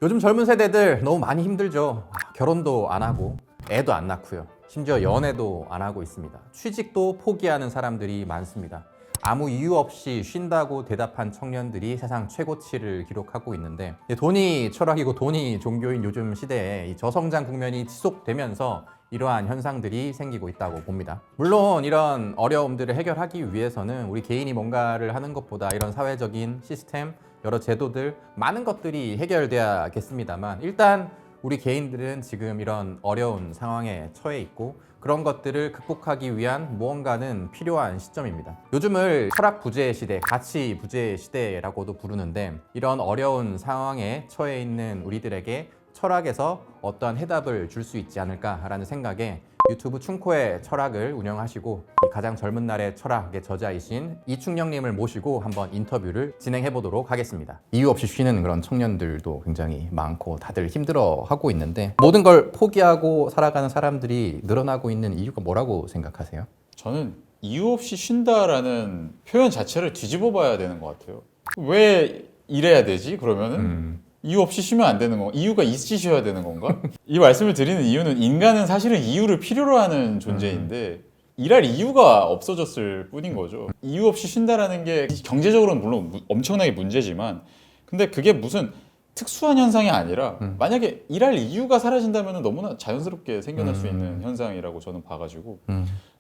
요즘 젊은 세대들 너무 많이 힘들죠. 결혼도 안 하고 애도 안 낳고요. 심지어 연애도 안 하고 있습니다. 취직도 포기하는 사람들이 많습니다. 아무 이유 없이 쉰다고 대답한 청년들이 세상 최고치를 기록하고 있는데, 돈이 철학이고 돈이 종교인 요즘 시대에 이 저성장 국면이 지속되면서 이러한 현상들이 생기고 있다고 봅니다. 물론 이런 어려움들을 해결하기 위해서는 우리 개인이 뭔가를 하는 것보다 이런 사회적인 시스템, 여러 제도들, 많은 것들이 해결돼야겠습니다만, 일단 우리 개인들은 지금 이런 어려운 상황에 처해 있고 그런 것들을 극복하기 위한 무언가는 필요한 시점입니다. 요즘을 철학 부재 시대, 가치 부재 시대라고도 부르는데, 이런 어려운 상황에 처해 있는 우리들에게 철학에서 어떠한 해답을 줄 수 있지 않을까라는 생각에 유튜브 충코의 철학을 운영하시고 가장 젊은 날의 철학의 저자이신 이충영님을 모시고 한번 인터뷰를 진행해 보도록 하겠습니다. 이유 없이 쉬는 그런 청년들도 굉장히 많고 다들 힘들어하고 있는데, 모든 걸 포기하고 살아가는 사람들이 늘어나고 있는 이유가 뭐라고 생각하세요? 저는 이유 없이 쉰다라는 표현 자체를 뒤집어 봐야 되는 것 같아요. 왜 이래야 되지? 그러면은 이유 없이 쉬면 안 되는 건가? 이유가 있으셔야 되는 건가? 이 말씀을 드리는 이유는, 인간은 사실은 이유를 필요로 하는 존재인데 일할 이유가 없어졌을 뿐인 거죠. 이유 없이 쉰다라는 게 경제적으로는 물론 엄청나게 문제지만, 근데 그게 무슨 특수한 현상이 아니라 만약에 일할 이유가 사라진다면 너무나 자연스럽게 생겨날 수 있는 현상이라고 저는 봐가지고,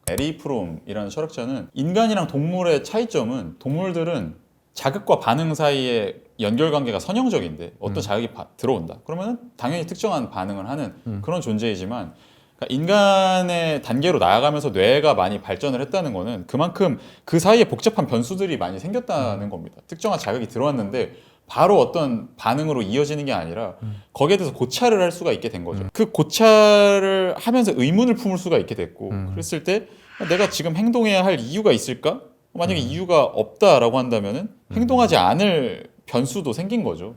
에리 프롬이라는 철학자는 인간이랑 동물의 차이점은, 동물들은 자극과 반응 사이에 연결관계가 선형적인데 어떤 자극이 들어온다 그러면 당연히 특정한 반응을 하는 그런 존재이지만, 그러니까 인간의 단계로 나아가면서 뇌가 많이 발전을 했다는 거는 그만큼 그 사이에 복잡한 변수들이 많이 생겼다는 겁니다. 특정한 자극이 들어왔는데 바로 어떤 반응으로 이어지는 게 아니라 거기에 대해서 고찰을 할 수가 있게 된 거죠. 그 고찰을 하면서 의문을 품을 수가 있게 됐고, 그랬을 때 내가 지금 행동해야 할 이유가 있을까? 만약에 이유가 없다라고 한다면은 행동하지 않을 변수도 생긴 거죠.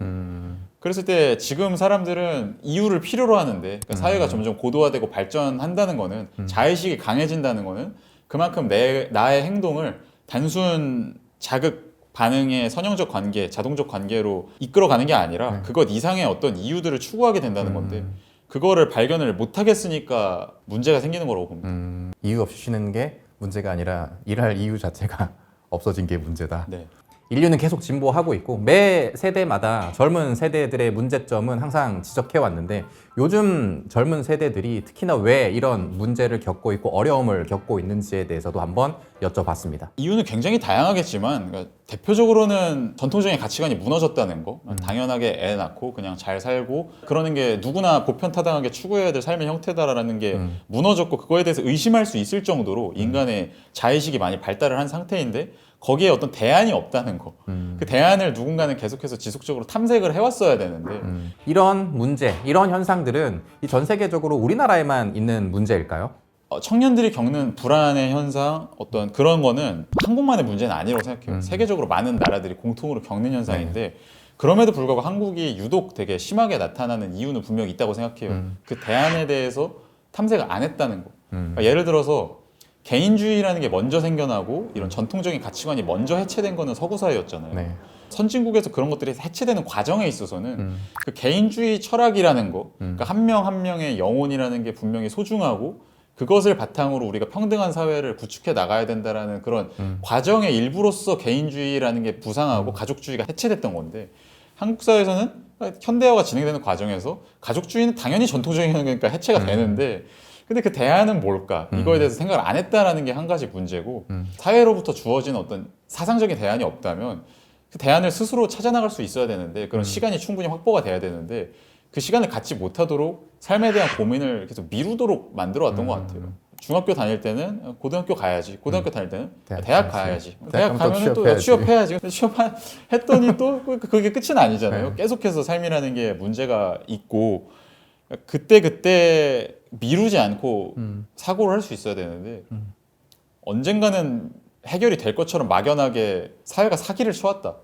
그랬을 때 지금 사람들은 이유를 필요로 하는데, 그러니까 사회가 점점 고도화되고 발전한다는 거는, 자의식이 강해진다는 거는 그만큼 나의 행동을 단순 자극 반응의 선형적 관계, 자동적 관계로 이끌어가는 게 아니라 그것 이상의 어떤 이유들을 추구하게 된다는 건데, 그거를 발견을 못 하겠으니까 문제가 생기는 거라고 봅니다. 이유 없이 쉬는 게 문제가 아니라 일할 이유 자체가 없어진 게 문제다. 네. 인류는 계속 진보하고 있고 매 세대마다 젊은 세대들의 문제점은 항상 지적해 왔는데, 요즘 젊은 세대들이 특히나 왜 이런 문제를 겪고 있고 어려움을 겪고 있는지에 대해서도 한번 여쭤봤습니다. 이유는 굉장히 다양하겠지만, 그러니까 대표적으로는 전통적인 가치관이 무너졌다는 거. 당연하게 애 낳고 그냥 잘 살고 그러는 게 누구나 보편타당하게 추구해야 될 삶의 형태다라는 게 무너졌고, 그거에 대해서 의심할 수 있을 정도로 인간의 자의식이 많이 발달을 한 상태인데 거기에 어떤 대안이 없다는 거. 그 대안을 누군가는 계속해서 지속적으로 탐색을 해왔어야 되는데, 이런 문제, 이런 현상들은 전 세계적으로 우리나라에만 있는 문제일까요? 청년들이 겪는 불안의 현상, 어떤 그런 거는 한국만의 문제는 아니라고 생각해요. 세계적으로 많은 나라들이 공통으로 겪는 현상인데, 그럼에도 불구하고 한국이 유독 되게 심하게 나타나는 이유는 분명히 있다고 생각해요. 그 대안에 대해서 탐색을 안 했다는 거. 그러니까 예를 들어서 개인주의라는 게 먼저 생겨나고 이런 전통적인 가치관이 먼저 해체된 거는 서구 사회였잖아요. 네. 선진국에서 그런 것들이 해체되는 과정에 있어서는 그 개인주의 철학이라는 거, 그러니까 한 명 한 명의 영혼이라는 게 분명히 소중하고, 그것을 바탕으로 우리가 평등한 사회를 구축해 나가야 된다라는 그런 과정의 일부로서 개인주의라는 게 부상하고 가족주의가 해체됐던 건데, 한국 사회에서는 현대화가 진행되는 과정에서 가족주의는 당연히 전통적인 거니까 해체가 되는데, 근데 그 대안은 뭘까? 이거에 대해서 생각을 안 했다라는 게 한 가지 문제고, 사회로부터 주어진 어떤 사상적인 대안이 없다면 그 대안을 스스로 찾아나갈 수 있어야 되는데, 그런 시간이 충분히 확보가 돼야 되는데, 그 시간을 갖지 못하도록 삶에 대한 고민을 계속 미루도록 만들어 왔던 것 같아요. 중학교 다닐 때는 고등학교 가야지, 고등학교 다닐 때는 대학 가야지, 대학 가면 또 취업해야지. 근데 취업했더니 또 그게 끝은 아니잖아요. 계속해서 삶이라는 게 문제가 있고, 그때 미루지 않고 사고를 할 수 있어야 되는데, 언젠가는 해결이 될 것처럼 막연하게 사회가 사기를 쳐왔다.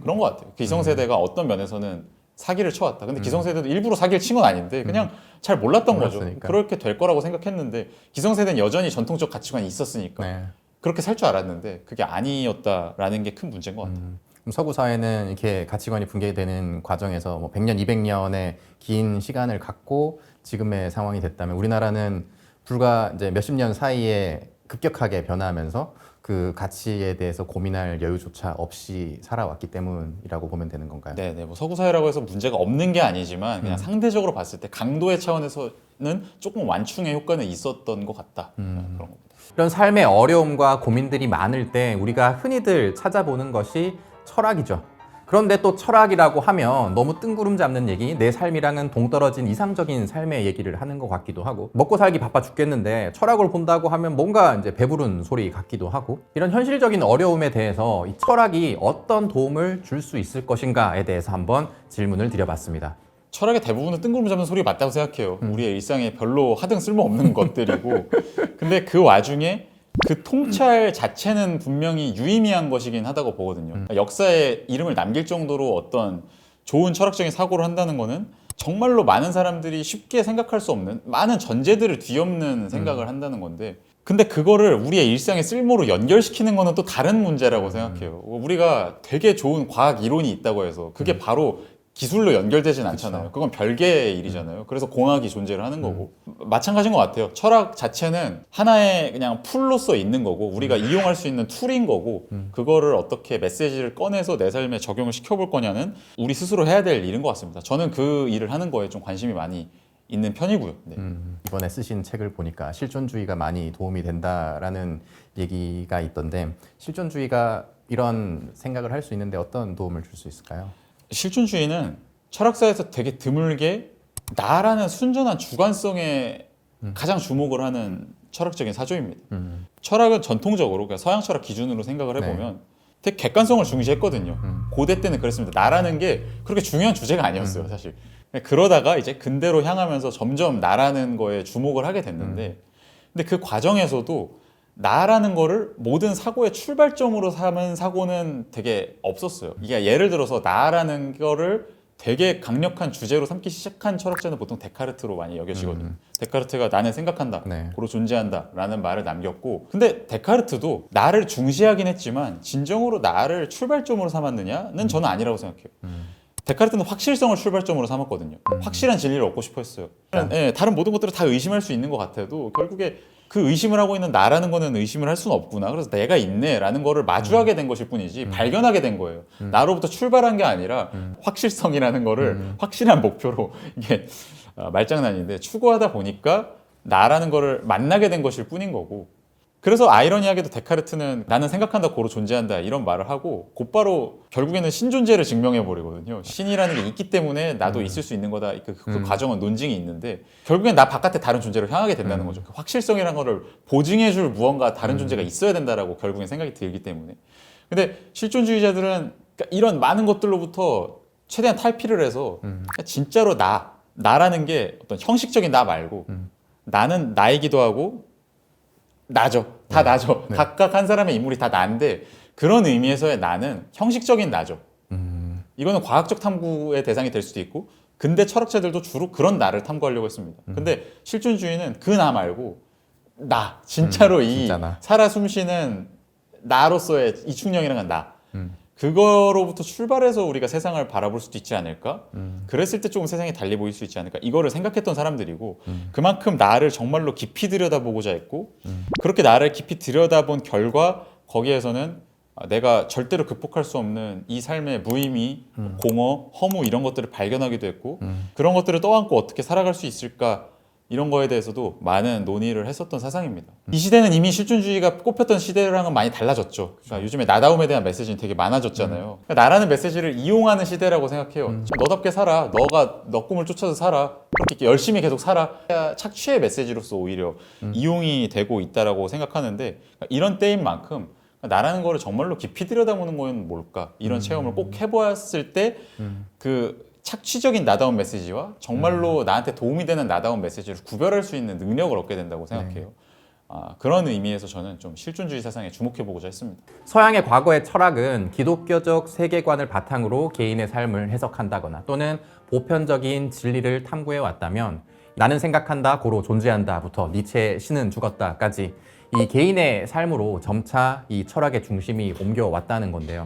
그런 것 같아요. 기성세대가 어떤 면에서는 사기를 쳐왔다. 근데 기성세대도 일부러 사기를 친 건 아닌데 그냥 잘 몰랐던 거죠. 그렇게 될 거라고 생각했는데, 기성세대는 여전히 전통적 가치관이 있었으니까 그렇게 살 줄 알았는데 그게 아니었다라는 게 큰 문제인 것 같아요. 서구 사회는 이렇게 가치관이 붕괴되는 과정에서 뭐 100년, 200년의 긴 시간을 갖고 지금의 상황이 됐다면 우리나라는 불과 이제 몇십 년 사이에 급격하게 변화하면서 그 가치에 대해서 고민할 여유조차 없이 살아왔기 때문이라고 보면 되는 건가요? 네네, 뭐 서구 사회라고 해서 문제가 없는 게 아니지만 그냥 상대적으로 봤을 때 강도의 차원에서는 조금 완충의 효과는 있었던 것 같다. 그런 겁니다. 이런 삶의 어려움과 고민들이 많을 때 우리가 흔히들 찾아보는 것이 철학이죠. 그런데 또 철학이라고 하면 너무 뜬구름 잡는 얘기, 내 삶이랑은 동떨어진 이상적인 삶의 얘기를 하는 것 같기도 하고, 먹고 살기 바빠 죽겠는데 철학을 본다고 하면 뭔가 이제 배부른 소리 같기도 하고, 이런 현실적인 어려움에 대해서 이 철학이 어떤 도움을 줄 수 있을 것인가에 대해서 한번 질문을 드려봤습니다. 철학의 대부분은 뜬구름 잡는 소리가 맞다고 생각해요. 우리의 일상에 별로 하등 쓸모없는 것들이고, 근데 그 와중에 그 통찰 자체는 분명히 유의미한 것이긴 하다고 보거든요. 그러니까 역사에 이름을 남길 정도로 어떤 좋은 철학적인 사고를 한다는 거는 정말로 많은 사람들이 쉽게 생각할 수 없는 많은 전제들을 뒤엎는 생각을 한다는 건데, 근데 그거를 우리의 일상의 쓸모로 연결시키는 거는 또 다른 문제라고 생각해요. 우리가 되게 좋은 과학 이론이 있다고 해서 그게 바로 기술로 연결되진 않잖아요. 그건 별개의 일이잖아요. 그래서 공학이 존재를 하는 거고. 마찬가지인 것 같아요. 철학 자체는 하나의 그냥 풀로서 있는 거고, 우리가 이용할 수 있는 툴인 거고, 그거를 어떻게 메시지를 꺼내서 내 삶에 적용을 시켜볼 거냐는 우리 스스로 해야 될 일인 것 같습니다. 저는 그 일을 하는 거에 좀 관심이 많이 있는 편이고요. 네. 이번에 쓰신 책을 보니까 실존주의가 많이 도움이 된다라는 얘기가 있던데, 실존주의가 이런 생각을 할 수 있는데 어떤 도움을 줄 수 있을까요? 실존주의는 철학사에서 되게 드물게 나라는 순전한 주관성에 가장 주목을 하는 철학적인 사조입니다. 철학은 전통적으로 그러니까 서양 철학 기준으로 생각을 해보면 되게 객관성을 중시했거든요. 고대 때는 그랬습니다. 나라는 게 그렇게 중요한 주제가 아니었어요, 사실. 그러다가 이제 근대로 향하면서 점점 나라는 거에 주목을 하게 됐는데, 근데 그 과정에서도 나라는 거를 모든 사고의 출발점으로 삼은 사고는 되게 없었어요. 이게 예를 들어서 나라는 거를 되게 강력한 주제로 삼기 시작한 철학자는 보통 데카르트로 많이 여겨지거든요. 데카르트가 나는 생각한다, 고로 존재한다 라는 말을 남겼고, 근데 데카르트도 나를 중시하긴 했지만 진정으로 나를 출발점으로 삼았느냐는 저는 아니라고 생각해요. 데카르트는 확실성을 출발점으로 삼았거든요. 확실한 진리를 얻고 싶어 했어요. 네, 다른 모든 것들을 다 의심할 수 있는 것 같아도 결국에 그 의심을 하고 있는 나라는 거는 의심을 할 수는 없구나. 그래서 내가 있네 라는 거를 마주하게 된 것일 뿐이지 발견하게 된 거예요. 나로부터 출발한 게 아니라 확실성이라는 거를 확실한 목표로 이게 말장난인데 추구하다 보니까 나라는 거를 만나게 된 것일 뿐인 거고, 그래서 아이러니하게도 데카르트는 나는 생각한다, 고로 존재한다 이런 말을 하고 곧바로 결국에는 신존재를 증명해 버리거든요. 신이라는 게 있기 때문에 나도 있을 수 있는 거다. 그 과정은 논증이 있는데 결국엔 나 바깥에 다른 존재로 향하게 된다는 거죠. 그 확실성이라는 거를 보증해 줄 무언가 다른 존재가 있어야 된다라고 결국엔 생각이 들기 때문에. 근데 실존주의자들은 그러니까 이런 많은 것들로부터 최대한 탈피를 해서 진짜로 나라는 게 어떤 형식적인 나 말고 나는 나이기도 하고 나죠. 다 나죠. 각각 한 사람의 인물이 다 나인데 그런 의미에서의 나는 형식적인 나죠. 이거는 과학적 탐구의 대상이 될 수도 있고, 근대 철학자들도 주로 그런 나를 탐구하려고 했습니다. 근데 실존주의는 그 나 말고 나, 진짜로 이 진짜 나. 살아 숨쉬는 나로서의 이충령이라는 나, 그거로부터 출발해서 우리가 세상을 바라볼 수도 있지 않을까? 그랬을 때 조금 세상이 달리 보일 수 있지 않을까? 이거를 생각했던 사람들이고, 그만큼 나를 정말로 깊이 들여다보고자 했고, 그렇게 나를 깊이 들여다본 결과 거기에서는 내가 절대로 극복할 수 없는 이 삶의 무의미, 공허, 허무 이런 것들을 발견하기도 했고, 그런 것들을 떠안고 어떻게 살아갈 수 있을까? 이런 거에 대해서도 많은 논의를 했었던 사상입니다. 이 시대는 이미 실존주의가 꼽혔던 시대랑은 많이 달라졌죠. 그러니까 요즘에 나다움에 대한 메시지는 되게 많아졌잖아요. 그러니까 나라는 메시지를 이용하는 시대라고 생각해요. 너답게 살아. 너가 너 꿈을 쫓아서 살아. 그렇게 열심히 계속 살아. 착취의 메시지로서 오히려 이용이 되고 있다라고 생각하는데, 그러니까 이런 때인 만큼 나라는 거를 정말로 깊이 들여다보는 건 뭘까? 이런 체험을 꼭 해보았을 때 그 착취적인 나다운 메시지와 정말로 나한테 도움이 되는 나다운 메시지를 구별할 수 있는 능력을 얻게 된다고 생각해요. 그런 의미에서 저는 좀 실존주의 사상에 주목해보고자 했습니다. 서양의 과거의 철학은 기독교적 세계관을 바탕으로 개인의 삶을 해석한다거나 또는 보편적인 진리를 탐구해 왔다면, 나는 생각한다, 고로 존재한다부터 니체의 신은 죽었다까지 이 개인의 삶으로 점차 이 철학의 중심이 옮겨왔다는 건데요.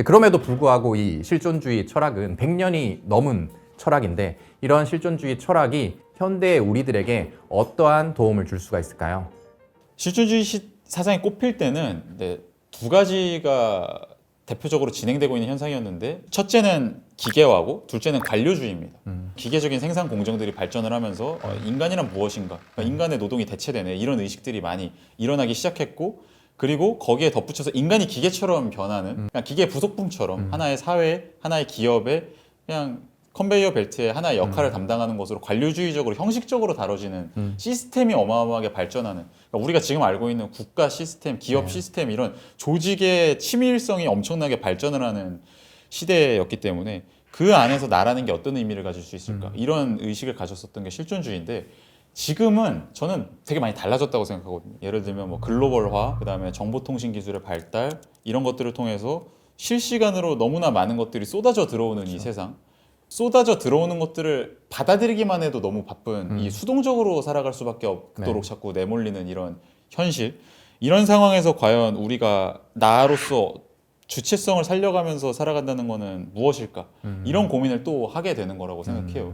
그럼에도 불구하고 이 실존주의 철학은 100년이 넘은 철학인데 이런 실존주의 철학이 현대의 우리들에게 어떠한 도움을 줄 수가 있을까요? 실존주의 사상이 꼽힐 때는 두 가지가 대표적으로 진행되고 있는 현상이었는데 첫째는 기계화고 둘째는 관료주의입니다. 기계적인 생산 공정들이 발전을 하면서 인간이란 무엇인가, 그러니까 인간의 노동이 대체되네 이런 의식들이 많이 일어나기 시작했고 그리고 거기에 덧붙여서 인간이 기계처럼 변하는 그냥 기계 부속품처럼 하나의 사회, 하나의 기업에 그냥 컨베이어 벨트의 하나의 역할을 담당하는 것으로 관료주의적으로 형식적으로 다뤄지는 시스템이 어마어마하게 발전하는 그러니까 우리가 지금 알고 있는 국가 시스템, 기업 시스템 이런 조직의 친밀성이 엄청나게 발전을 하는 시대였기 때문에 그 안에서 나라는 게 어떤 의미를 가질 수 있을까 이런 의식을 가졌었던 게 실존주의인데 지금은 저는 되게 많이 달라졌다고 생각하거든요. 예를 들면 뭐 글로벌화, 그다음에 정보통신 기술의 발달 이런 것들을 통해서 실시간으로 너무나 많은 것들이 쏟아져 들어오는 이 세상 쏟아져 들어오는 것들을 받아들이기만 해도 너무 바쁜 이 수동적으로 살아갈 수밖에 없도록 자꾸 내몰리는 이런 현실 이런 상황에서 과연 우리가 나로서 주체성을 살려가면서 살아간다는 거는 무엇일까 이런 고민을 또 하게 되는 거라고 생각해요.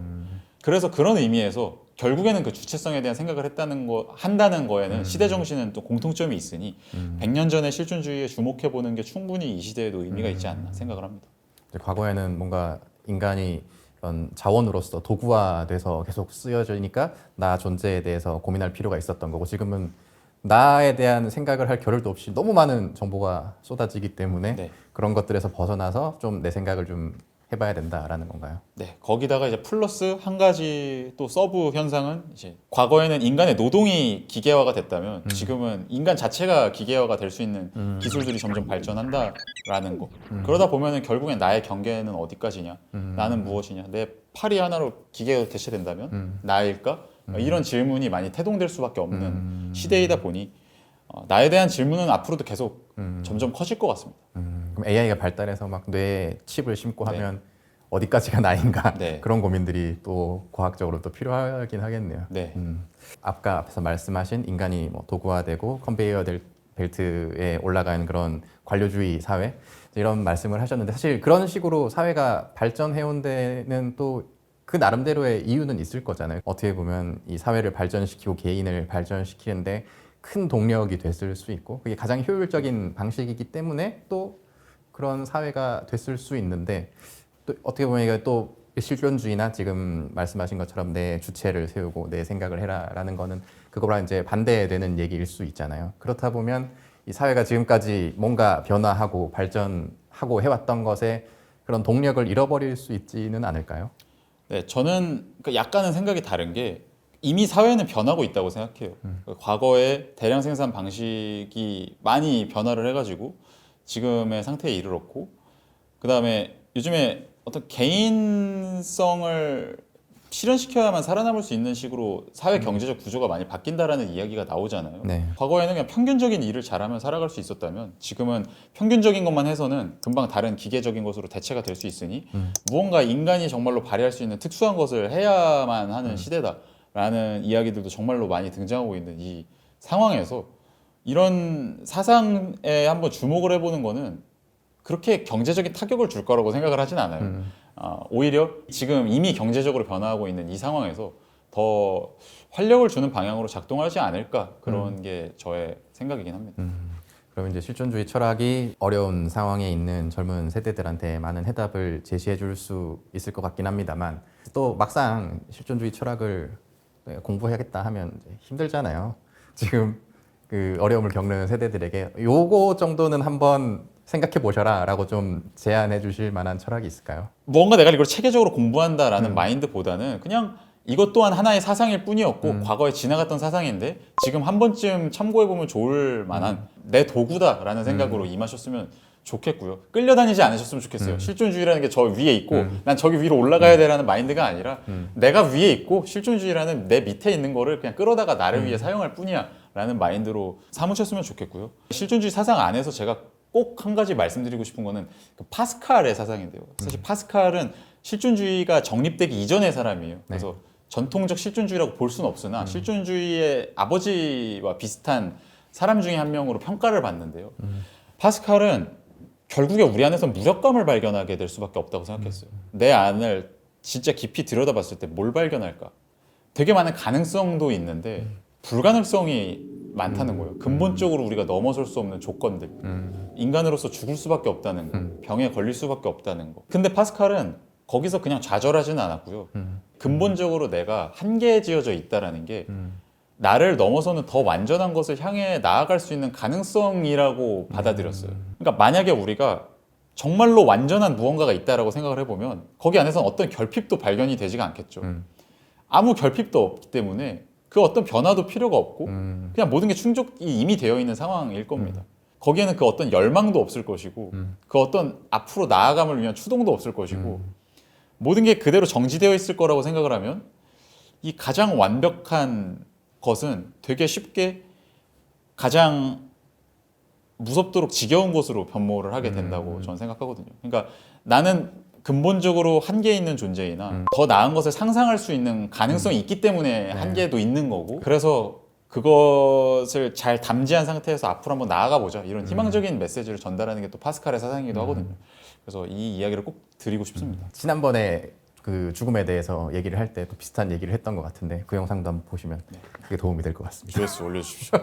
그래서 그런 의미에서 결국에는 그 주체성에 대한 생각을 한다는 거에는 시대 정신은 또 공통점이 있으니 100년 전의 실존주의에 주목해 보는 게 충분히 이 시대에도 의미가 있지 않나 생각을 합니다. 과거에는 뭔가 인간이 이런 자원으로서 도구화돼서 계속 쓰여지니까 나 존재에 대해서 고민할 필요가 있었던 거고 지금은 나에 대한 생각을 할 겨를도 없이 너무 많은 정보가 쏟아지기 때문에 그런 것들에서 벗어나서 좀 내 생각을 좀 해봐야 된다라는 건가요? 네, 거기다가 이제 플러스 한 가지 또 서브 현상은 이제 과거에는 인간의 노동이 기계화가 됐다면 지금은 인간 자체가 기계화가 될 수 있는 기술들이 점점 발전한다라는 거. 그러다 보면은 결국엔 나의 경계는 어디까지냐? 나는 무엇이냐? 내 팔이 하나로 기계가 대체된다면 나일까? 이런 질문이 많이 태동될 수밖에 없는 시대이다 보니 나에 대한 질문은 앞으로도 계속 점점 커질 것 같습니다. 그럼 AI가 발달해서 막 뇌에 칩을 심고 하면 어디까지가 나인가 그런 고민들이 또 과학적으로 또 필요하긴 하겠네요. 앞에서 말씀하신 인간이 뭐 도구화되고 컨베이어 벨트에 올라가는 그런 관료주의 사회 이런 말씀을 하셨는데 사실 그런 식으로 사회가 발전해온 데는 또 그 나름대로의 이유는 있을 거잖아요. 어떻게 보면 이 사회를 발전시키고 개인을 발전시키는데 큰 동력이 됐을 수 있고 그게 가장 효율적인 방식이기 때문에 또 그런 사회가 됐을 수 있는데 또 어떻게 보면 이게 또 실존주의나 지금 말씀하신 것처럼 내 주체를 세우고 내 생각을 해라라는 거는 그거랑 이제 반대되는 얘기일 수 있잖아요. 그렇다 보면 이 사회가 지금까지 뭔가 변화하고 발전하고 해왔던 것에 그런 동력을 잃어버릴 수 있지는 않을까요? 네, 저는 약간은 생각이 다른 게 이미 사회는 변하고 있다고 생각해요. 과거의 대량 생산 방식이 많이 변화를 해가지고 지금의 상태에 이르렀고 그 다음에 요즘에 어떤 개인성을 실현시켜야만 살아남을 수 있는 식으로 사회 경제적 구조가 많이 바뀐다라는 이야기가 나오잖아요. 과거에는 그냥 평균적인 일을 잘하면 살아갈 수 있었다면 지금은 평균적인 것만 해서는 금방 다른 기계적인 것으로 대체가 될 수 있으니 무언가 인간이 정말로 발휘할 수 있는 특수한 것을 해야만 하는 시대다라는 이야기들도 정말로 많이 등장하고 있는 이 상황에서 이런 사상에 한번 주목을 해보는 거는 그렇게 경제적인 타격을 줄 거라고 생각을 하진 않아요. 오히려 지금 이미 경제적으로 변화하고 있는 이 상황에서 더 활력을 주는 방향으로 작동하지 않을까 그런 게 저의 생각이긴 합니다. 그럼 이제 실존주의 철학이 어려운 상황에 있는 젊은 세대들한테 많은 해답을 제시해 줄 수 있을 것 같긴 합니다만 또 막상 실존주의 철학을 공부해야겠다 하면 이제 힘들잖아요. 지금 그 어려움을 겪는 세대들에게 요거 정도는 한번 생각해 보셔라 라고 좀 제안해 주실 만한 철학이 있을까요? 뭔가 내가 이걸 체계적으로 공부한다라는 마인드보다는 그냥 이것 또한 하나의 사상일 뿐이었고 과거에 지나갔던 사상인데 지금 한 번쯤 참고해보면 좋을 만한 내 도구다라는 생각으로 임하셨으면 좋겠고요. 끌려다니지 않으셨으면 좋겠어요. 실존주의라는 게 저 위에 있고 난 저기 위로 올라가야 되라는 마인드가 아니라 내가 위에 있고 실존주의라는 내 밑에 있는 거를 그냥 끌어다가 나를 위해 사용할 뿐이야 라는 마인드로 삼으셨으면 좋겠고요. 실존주의 사상 안에서 제가 꼭 한 가지 말씀드리고 싶은 거는 그 파스칼의 사상인데요. 사실 파스칼은 실존주의가 정립되기 이전의 사람이에요. 그래서 전통적 실존주의라고 볼 수는 없으나 실존주의의 아버지와 비슷한 사람 중에 한 명으로 평가를 받는데요. 파스칼은 결국에 우리 안에서 무력감을 발견하게 될 수밖에 없다고 생각했어요. 내 안을 진짜 깊이 들여다봤을 때 뭘 발견할까? 되게 많은 가능성도 있는데 불가능성이 많다는 거예요. 근본적으로 우리가 넘어설 수 없는 조건들. 인간으로서 죽을 수밖에 없다는 거. 병에 걸릴 수밖에 없다는 거. 근데 파스칼은 거기서 그냥 좌절하지는 않았고요. 근본적으로 내가 한계지어져 있다라는 게 나를 넘어서는 더 완전한 것을 향해 나아갈 수 있는 가능성이라고 받아들였어요. 그러니까 만약에 우리가 정말로 완전한 무언가가 있다라고 생각을 해보면 거기 안에서는 어떤 결핍도 발견이 되지가 않겠죠. 아무 결핍도 없기 때문에 그 어떤 변화도 필요가 없고 그냥 모든 게 충족이 이미 되어 있는 상황일 겁니다. 거기에는 그 어떤 열망도 없을 것이고 그 어떤 앞으로 나아감을 위한 추동도 없을 것이고 모든 게 그대로 정지되어 있을 거라고 생각을 하면 이 가장 완벽한 것은 되게 쉽게 가장 무섭도록 지겨운 것으로 변모를 하게 된다고 저는 생각하거든요. 그러니까 나는 근본적으로 한계 있는 존재이나 더 나은 것을 상상할 수 있는 가능성이 있기 때문에 한계도 있는 거고 그래서 그것을 잘 담지한 상태에서 앞으로 한번 나아가 보자 이런 희망적인 메시지를 전달하는 게 또 파스칼의 사상이기도 하거든요. 그래서 이 이야기를 꼭 드리고 싶습니다. 지난번에 그 죽음에 대해서 얘기를 할 때 또 비슷한 얘기를 했던 것 같은데 그 영상도 한번 보시면 그게 도움이 될 것 같습니다. 조회수 올려주십시오.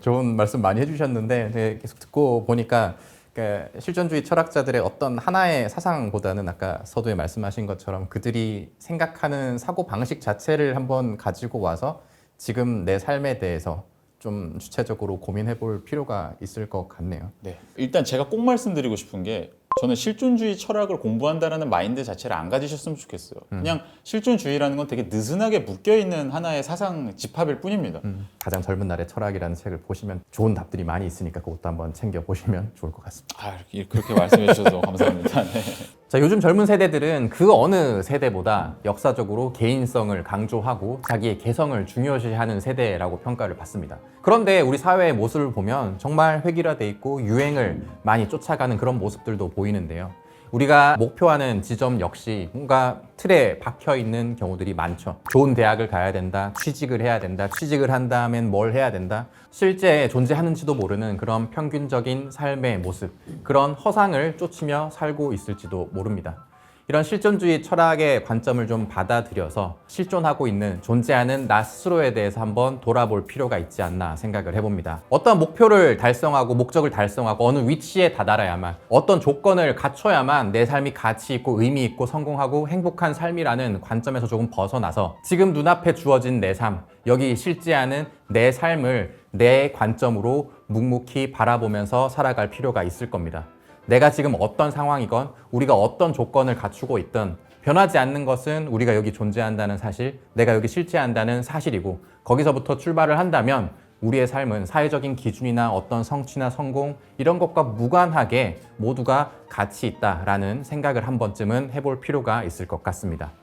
좋은 말씀 많이 해주셨는데 되게 계속 듣고 보니까 그러니까 실존주의 철학자들의 어떤 하나의 사상보다는 아까 서두에 말씀하신 것처럼 그들이 생각하는 사고 방식 자체를 한번 가지고 와서 지금 내 삶에 대해서 좀 주체적으로 고민해 볼 필요가 있을 것 같네요. 네. 일단 제가 꼭 말씀드리고 싶은 게 저는 실존주의 철학을 공부한다는 마인드 자체를 안 가지셨으면 좋겠어요. 그냥 실존주의라는 건 되게 느슨하게 묶여있는 하나의 사상 집합일 뿐입니다. 가장 젊은 날의 철학이라는 책을 보시면 좋은 답들이 많이 있으니까 그것도 한번 챙겨보시면 좋을 것 같습니다. 아, 그렇게 말씀해 주셔서 감사합니다. 네. 자, 요즘 젊은 세대들은 그 어느 세대보다 역사적으로 개인성을 강조하고 자기의 개성을 중요시하는 세대라고 평가를 받습니다. 그런데 우리 사회의 모습을 보면 정말 획일화돼 있고 유행을 많이 쫓아가는 그런 모습들도 보이는데요. 우리가 목표하는 지점 역시 뭔가 틀에 박혀 있는 경우들이 많죠. 좋은 대학을 가야 된다, 취직을 해야 된다, 취직을 한 다음엔 뭘 해야 된다. 실제 존재하는지도 모르는 그런 평균적인 삶의 모습, 그런 허상을 쫓으며 살고 있을지도 모릅니다. 이런 실존주의 철학의 관점을 좀 받아들여서 실존하고 있는 존재하는 나 스스로에 대해서 한번 돌아볼 필요가 있지 않나 생각을 해봅니다. 어떤 목표를 달성하고 목적을 달성하고 어느 위치에 다다라야만 어떤 조건을 갖춰야만 내 삶이 가치 있고 의미 있고 성공하고 행복한 삶이라는 관점에서 조금 벗어나서 지금 눈앞에 주어진 내 삶, 여기 실제하는 내 삶을 내 관점으로 묵묵히 바라보면서 살아갈 필요가 있을 겁니다. 내가 지금 어떤 상황이건 우리가 어떤 조건을 갖추고 있든 변하지 않는 것은 우리가 여기 존재한다는 사실, 내가 여기 실제한다는 사실이고 거기서부터 출발을 한다면 우리의 삶은 사회적인 기준이나 어떤 성취나 성공 이런 것과 무관하게 모두가 가치 있다라는 생각을 한 번쯤은 해볼 필요가 있을 것 같습니다.